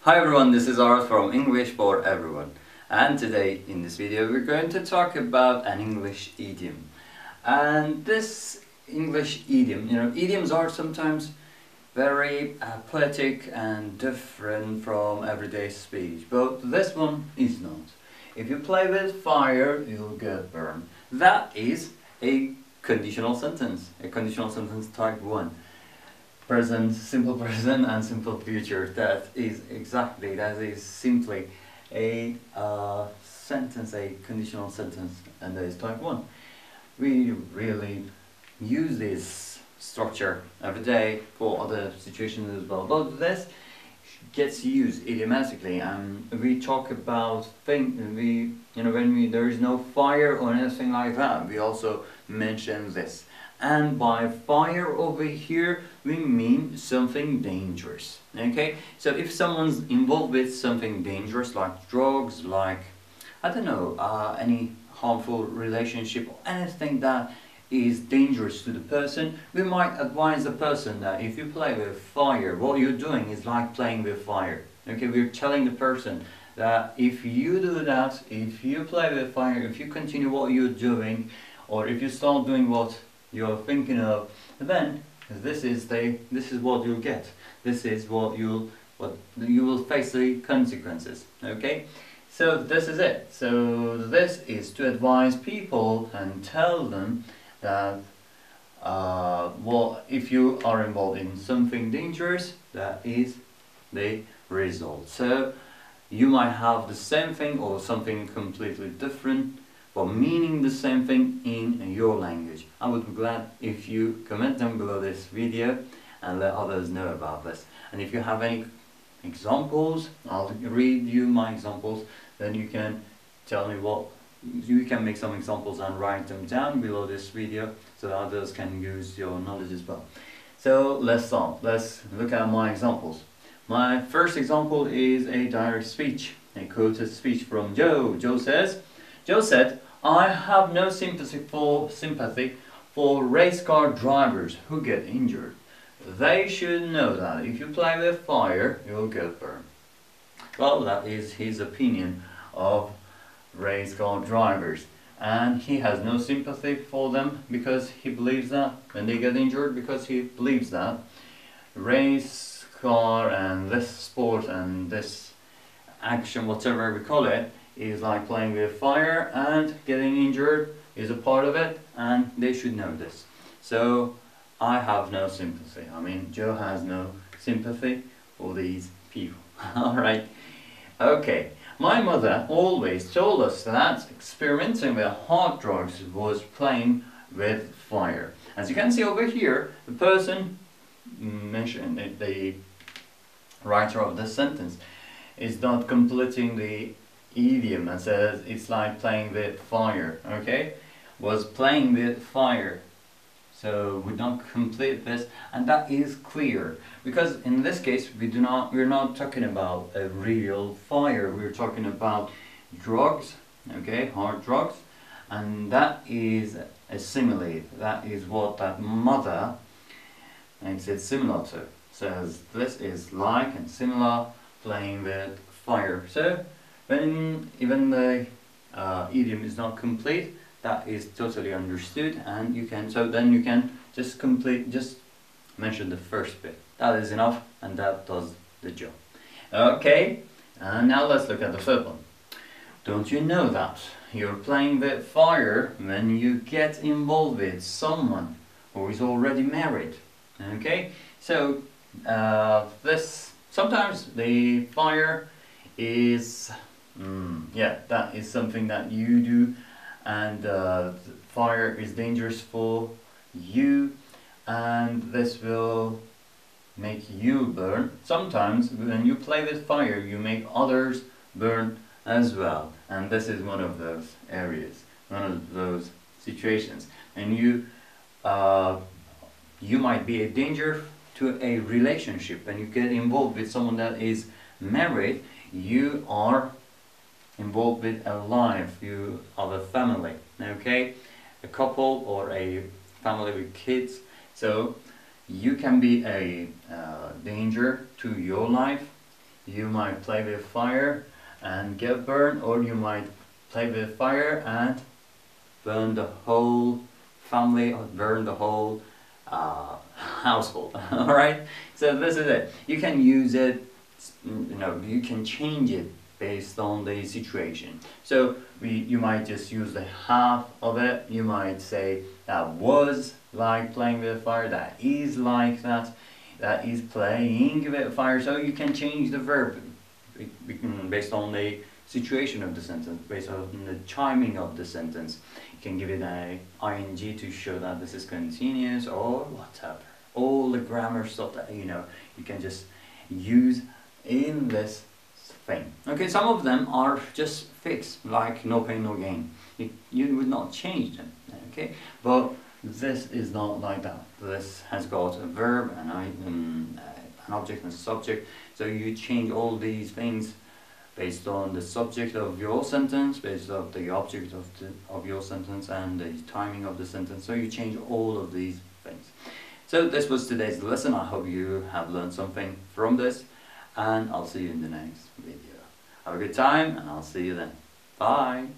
Hi everyone, this is Art from English for Everyone, and today in this video we're going to talk about an English idiom. And this English idiom, idioms are sometimes very poetic and different from everyday speech, but this one is not. If you play with fire, you'll get burned. That is a conditional sentence type 1. Present, simple present and simple future. That is simply a sentence, a conditional sentence, and that is type 1. We really use this structure every day for other situations as well, but this gets used idiomatically, and we talk about when there is no fire or anything like that, we also mention this. And by fire over here we mean something dangerous. Okay, so if someone's involved with something dangerous like drugs, like I don't know, any harmful relationship or anything that is dangerous to the person, we might advise the person that if you play with fire, what you're doing is like playing with fire. Okay, we're telling the person that if you do that, if you play with fire, if you continue what you're doing, or if you start doing what you're thinking of, then this is what you'll get. This is what you will face the consequences. Okay, so this is it. So this is to advise people and tell them that if you are involved in something dangerous, that is the result. So you might have the same thing or something completely different, but meaning the same thing in your language. I would be glad if you comment down below this video and let others know about this. And if you have any examples, I'll read you my examples, then you can tell me you can make some examples and write them down below this video so that others can use your knowledge as well. So let's start. Let's look at my examples. My first example is a direct speech, a quoted speech from Joe. Joe said, "I have no sympathy for race car drivers who get injured. They should know that if you play with fire, you'll get burned." Well, that is his opinion of race car drivers, and he has no sympathy for them because he believes that when they get injured, because he believes that race car and this sport and this action, whatever we call it, is like playing with fire, and getting injured is a part of it, and they should know this. So I have no sympathy. I mean, Joe has no sympathy for these people. Alright, okay. My mother always told us that experimenting with hard drugs was playing with fire. As you can see over here, the person mentioned, the writer of this sentence, is not completing the idiom and says it's like playing with fire. Okay, was playing with fire, so we don't complete this, and that is clear because in this case we're not talking about a real fire, we're talking about drugs, okay, hard drugs, and that is a simile. That is what that mother makes it similar to. Says this is like and similar playing with fire. So when even the idiom is not complete, that is totally understood, and you can just mention the first bit. That is enough, and that does the job. Okay, and now let's look at the third one. Don't you know that you're playing with fire when you get involved with someone who is already married? Okay, so this sometimes the fire is that is something that you do, and fire is dangerous for you, and this will make you burn. Sometimes when you play with fire, you make others burn as well, and this is one of those areas, one of those situations. And you might be a danger to a relationship. When you get involved with someone that is married, you are involved with a life, you are a family, okay, a couple or a family with kids. So you can be a danger to your life, you might play with fire and get burned, or you might play with fire and burn the whole family or burn the whole household. Alright, so this is it. You can use it, you know, you can change it based on the situation. So you might just use the half of it. You might say that was like playing with fire, that is like that, that is playing with fire. So you can change the verb based on the situation of the sentence, based on the timing of the sentence. You can give it a ing to show that this is continuous or whatever. All the grammar stuff that you know, you can just use in this thing. Okay, some of them are just fixed, like no pain, no gain. You would not change them, okay? But this is not like that. This has got a verb, an object and a subject. So you change all these things based on the subject of your sentence, based on the object of your sentence, and the timing of the sentence. So you change all of these things. So this was today's lesson. I hope you have learned something from this, and I'll see you in the next video. Have a good time, and I'll see you then. Bye!